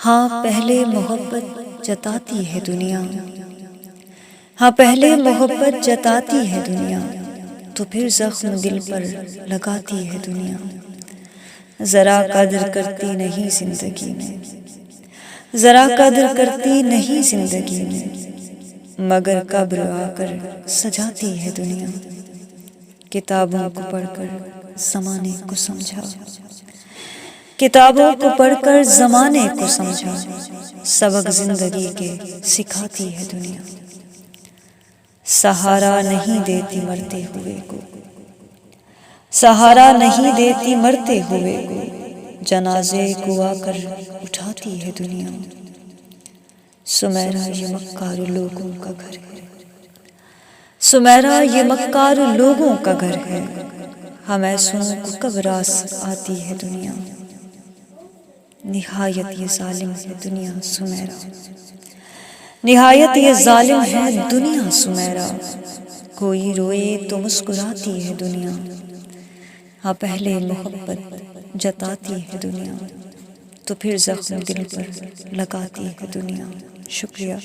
ہاں پہلے محبت جتاتی ہے دنیا، ہاں پہلے محبت جتاتی ہے دنیا، تو پھر زخم دل پر لگاتی ہے دنیا۔ ذرا قدر کرتی نہیں زندگی میں، ذرا قدر کرتی نہیں زندگی میں، مگر قبر آ کر سجاتی ہے دنیا۔ کتابوں کو پڑھ کر زمانے کو سمجھا، کتابوں کو پڑھ کر زمانے کو سمجھا، سبق زندگی کے سکھاتی ہے دنیا۔ سہارا نہیں دیتی مرتے ہوئے کو، سہارا نہیں دیتی مرتے ہوئے کو، جنازے کو آ کر اٹھاتی ہے دنیا۔ سمیرا یہ مکار لوگوں کا گھر ہے، سمیرا یہ مکار لوگوں کا گھر ہے، ہم ایسوں کو کب راس آتی ہے دنیا۔ نہایت یہ ظالم ہے دنیا سمیرا، نہایت یہ ظالم ہے دنیا سمیرا، کوئی روئے تو مسکراتی ہے دنیا۔ ہاں پہلے محبت جتاتی ہے دنیا، تو پھر زخم دل پر لگاتی ہے دنیا۔ شکریہ۔